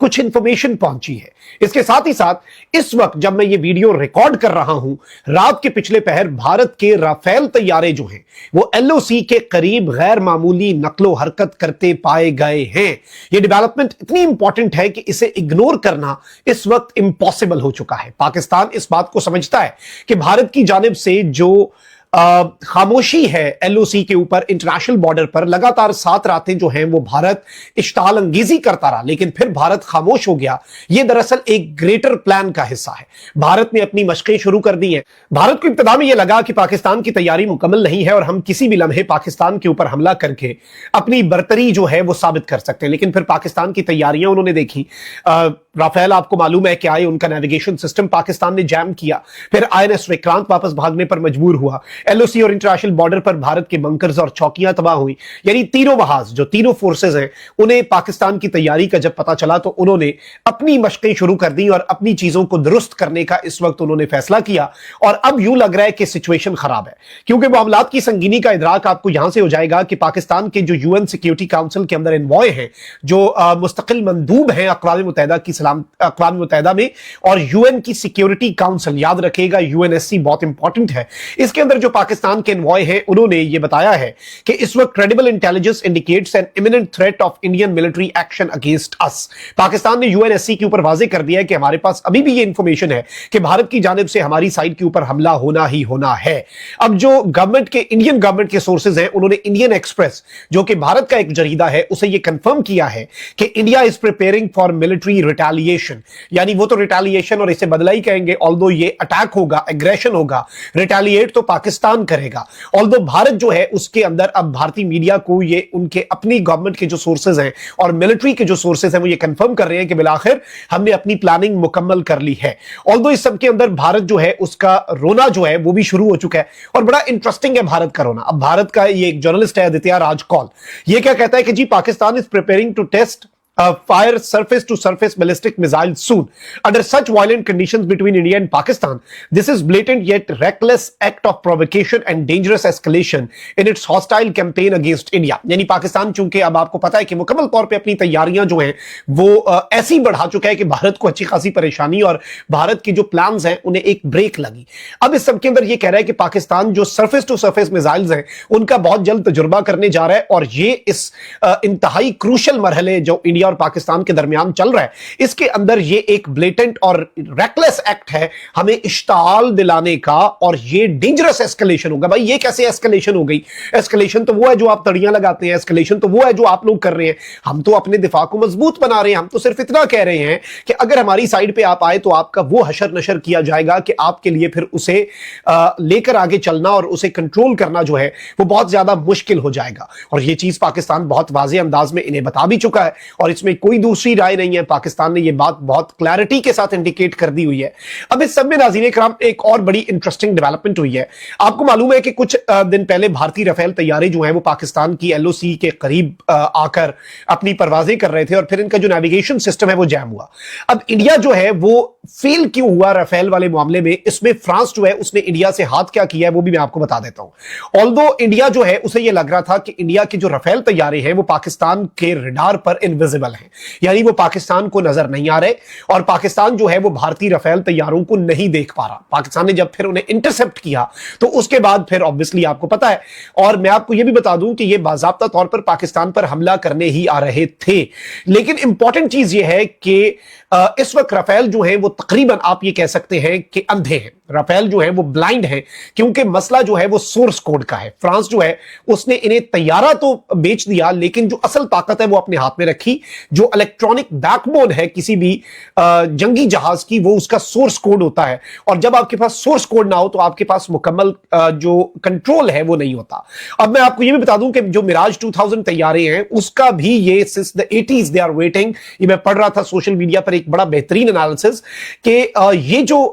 کچھ انفارمیشن پہنچی ہے. اس کے ساتھ ہی ساتھ اس وقت جب میں یہ ویڈیو ریکارڈ کر رہا ہوں رات کے پچھلے پہر بھارت کے رافیل طیارے جو ہیں وہ ایل او سی کے قریب غیر معمولی نقل و حرکت کرتے پائے گئے ہیں. یہ ڈیولپمنٹ اتنی امپورٹنٹ ہے کہ اسے اگنور کرنا اس وقت امپاسبل ہو چکا ہے. پاکستان اس بات کو سمجھتا ہے کہ بھارت کی جانب سے جو خاموشی ہے ایل او سی کے اوپر انٹرنیشنل بارڈر پر لگاتار 7 راتیں جو ہیں وہ بھارت اشتعال انگیزی کرتا رہا لیکن پھر بھارت خاموش ہو گیا. یہ دراصل ایک گریٹر پلان کا حصہ ہے. بھارت نے اپنی مشقیں شروع کر دی ہیں. بھارت کو ابتدا میں یہ لگا کہ پاکستان کی تیاری مکمل نہیں ہے اور ہم کسی بھی لمحے پاکستان کے اوپر حملہ کر کے اپنی برتری جو ہے وہ ثابت کر سکتے ہیں. لیکن پھر پاکستان کی تیاریاں انہوں نے دیکھی. رافیل آپ کو معلوم ہے کہ آئے, ان کا نیویگیشن سسٹم پاکستان نے جیم کیا. پھر آئی این ایس وکرانت واپس بھاگنے پر مجبور ہوا. ایل او سی اور انٹرنیشنل بارڈر پر بھارت کے بنکرز اور چوکیاں تباہ ہوئی. یعنی تینوں محاذ جو تینوں فورسز ہیں انہیں پاکستان کی تیاری کا جب پتا چلا تو انہوں نے اپنی مشقیں شروع کر دی اور اپنی چیزوں کو درست کرنے کا اس وقت انہوں نے فیصلہ کیا. اور اب یوں لگ رہا ہے کہ سچویشن خراب ہے کیونکہ معاملات کی سنگینی کا ادراک آپ کو یہاں سے ہو جائے گا کہ پاکستان کے جو یو این سیکیورٹی کاؤنسل کے اندر انوائے ہیں, جو مستقل مندوب ہیں اقوام متحدہ میں, اور یو این کی سیکیورٹی کاؤنسل, یاد رکھے گا یو این ایس سی بہت امپورٹنٹ ہے, اس کے اندر جو پاکستان کے انوائے ہیں انہوں نے یہ بتایا ہے کہ اس وقت credible intelligence indicates an imminent threat of Indian military action against us. Pakistan نے یو این ایس سی کے اوپر واضح کر دیا ہے کہ ہمارے پاس ابھی بھی یہ انفارمیشن ہے کہ بھارت کی جانب سے ہماری سائڈ کے اوپر حملہ ہونا ہی ہونا ہے. اب جو انڈین گورنمنٹ کے سورسز ہیں انہوں نے انڈین ایکسپریس جو کہ بھارت کا ایک جریدہ ہے اسے یہ کنفرم کیا ہے کہ India is preparing for military retaliation. یعنی وہ تو ریٹیلیشن اور اسے بدلا ہی کہیں گے, آلدو یہ اٹیک ہوگا, ایگریشن ہوگا, ریٹیلیٹ تو پاکستان کرے گا. آلدو بھارت جو ہے اس کے اندر اب بھارتی میڈیا کو یہ ان کے اپنی گورنمنٹ کے جو سورسز ہیں اور ملٹری کے جو سورسز ہیں وہ یہ کنفرم کر رہے ہیں کہ بالآخر ہم نے اپنی پلاننگ مکمل کر لی ہے. آلدو اس سب کے اندر بھارت جو ہے اس کا رونا جو ہے وہ بھی شروع ہو چکا ہے اور بڑا انٹرسٹنگ ہے بھارت کا رونا. اب بھارت کا یہ ایک جرنلسٹ ہے آدتیہ راج کول, یہ کیا کہتا ہے کہ جی Pakistan is preparing to test fire surface to surface ballistic missiles soon under such violent conditions between India and Pakistan. This is blatant yet reckless act of provocation and dangerous escalation in its hostile campaign against India. یعنی پاکستان چونکہ اب آپ کو پتا ہے کہ مکمل طور پہ اپنی تیاریاں جو ہیں وہ ایسی بڑھا چکا ہے کہ بھارت کو اچھی خاصی پریشانی اور بھارت کے جو پلانز ہیں انہیں ایک بریک لگی. اب اس سب کے اندر یہ کہہ رہا ہے کہ پاکستان جو سرفیس ٹو سرفیس میزائلز ہیں ان کا بہت جلد تجربہ کرنے جا رہا ہے اور یہ اس انتہائی کروشل مرحلے جو انڈیا اور پاکستان کے درمیان چل رہا ہے اس کے اندر یہ ایک بلیٹنٹ اور ریکلیس ایکٹ ہے ہمیں اشتعال دلانے کا, اور یہ ڈینجرس ایسکلیشن ہوگا. بھائی یہ کیسے ایسکلیشن ہو گئی؟ ایسکلیشن تو وہ ہے جو آپ تڑیاں لگاتے ہیں, ایسکلیشن تو وہ ہے جو آپ لوگ کر رہے ہیں. ہم تو اپنے دفاع کو مضبوط بنا رہے ہیں, ہم تو صرف اتنا کہہ رہے ہیں کہ اگر ہماری سائڈ پہ آپ آئے تو آپ کا وہ حشر نشر کیا جائے گا کہ آپ کے لیے پھر اسے لے کر آگے چلنا اور اسے کنٹرول کرنا جو ہے وہ بہت زیادہ مشکل ہو جائے گا. اور یہ چیز پاکستان بہت واضح انداز میں انہیں بتا بھی چکا ہے اور اس میں کوئی دوسری رائے نہیں ہے. پاکستان نے یہ بات بہت کلیئرٹی کے ساتھ انڈیکیٹ کر دی ہوئی ہے. اب اس سب میں ناظرین کرام ایک اور بڑی انٹرسٹنگ ڈیولپمنٹ ہوئی ہے. آپ کو معلوم ہے کہ کچھ دن پہلے بھارتی رافیل طیارے جو ہیں وہ پاکستان کی ایل او سی کے قریب آ کر اپنی پروازیں کر رہے تھے اور پھر ان کا جو نیویگیشن سسٹم ہے وہ جیم ہوا. اب انڈیا جو ہے وہ فیل کیوں ہوا رافیل والے معاملے میں, اس میں فرانس جو ہے اس نے انڈیا سے ہاتھ کیا کیا ہے وہ بھی میں آپ کو بتا دیتا ہوں. آلدو انڈیا جو ہے اسے یہ لگ رہا تھا کہ انڈیا کے جو رافیل طیارے ہیں وہ پاکستان کے ریڈار پر انویزیبل ہیں, یعنی وہ پاکستان کو نظر نہیں آ رہے اور پاکستان جو ہے وہ بھارتی رافیل طیاروں کو نہیں دیکھ پا رہا. پاکستان نے جب پھر انہیں انٹرسپٹ کیا تو اس کے بعد پھر obviously آپ کو پتا ہے, اور میں آپ کو یہ بھی بتا دوں کہ یہ باضابطہ طور پر پاکستان پر حملہ کرنے ہی آ رہے تھے. لیکن امپورٹنٹ چیز یہ ہے کہ اس وقت رافیل جو ہیں وہ تقریباً آپ یہ کہہ سکتے ہیں کہ اندھے ہیں. رافیل جو ہے وہ بلائنڈ ہیں کیونکہ مسئلہ جو ہے وہ سورس کوڈ کا ہے. فرانس جو ہے اس نے انہیں طیارہ تو بیچ دیا لیکن جو اصل طاقت ہے وہ اپنے ہاتھ میں رکھی. جو الیکٹرانک بیک بون ہے کسی بھی جنگی جہاز کی وہ اس کا سورس کوڈ ہوتا ہے, اور جب آپ کے پاس سورس کوڈ نہ ہو تو آپ کے پاس مکمل جو کنٹرول ہے وہ نہیں ہوتا. اب میں آپ کو یہ بھی بتا دوں کہ جو میراج 2000 طیارے ہیں اس کا بھی یہ since the 80s they are waiting, یہ میں پڑھ رہا تھا سوشل میڈیا پر ایک بڑا بہترین انالیسس کہ یہ جو